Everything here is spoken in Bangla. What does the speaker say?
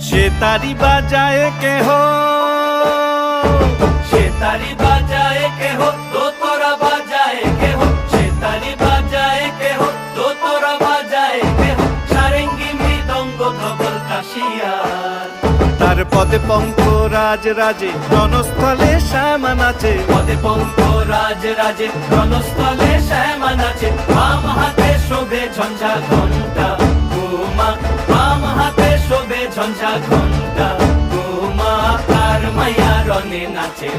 সে তারি বাজায় কেহ, সে তারি বাজায় কেহ, দোতরা বাজায় কেহ, সে তারি বাজায় কেহ, দোতরা বাজায় কেহ, সারেঙ্গি মৃদঙ্গ ধবল কাশিয়ার। তার পদে পঙ্ক রাজ রাজে, রণস্থলে শ্যামা নাচে। পদে পঙ্ক রাজ রাজে, রণস্থলে শ্যামা নাচে। বাম হাতে শোভে ঝঞ্ঝা ঘণ্টা উমা, বাম হাতে শোভে ঝঞ্ঝা ঘণ্টা উমা। তার মাইয়া রণে নাচে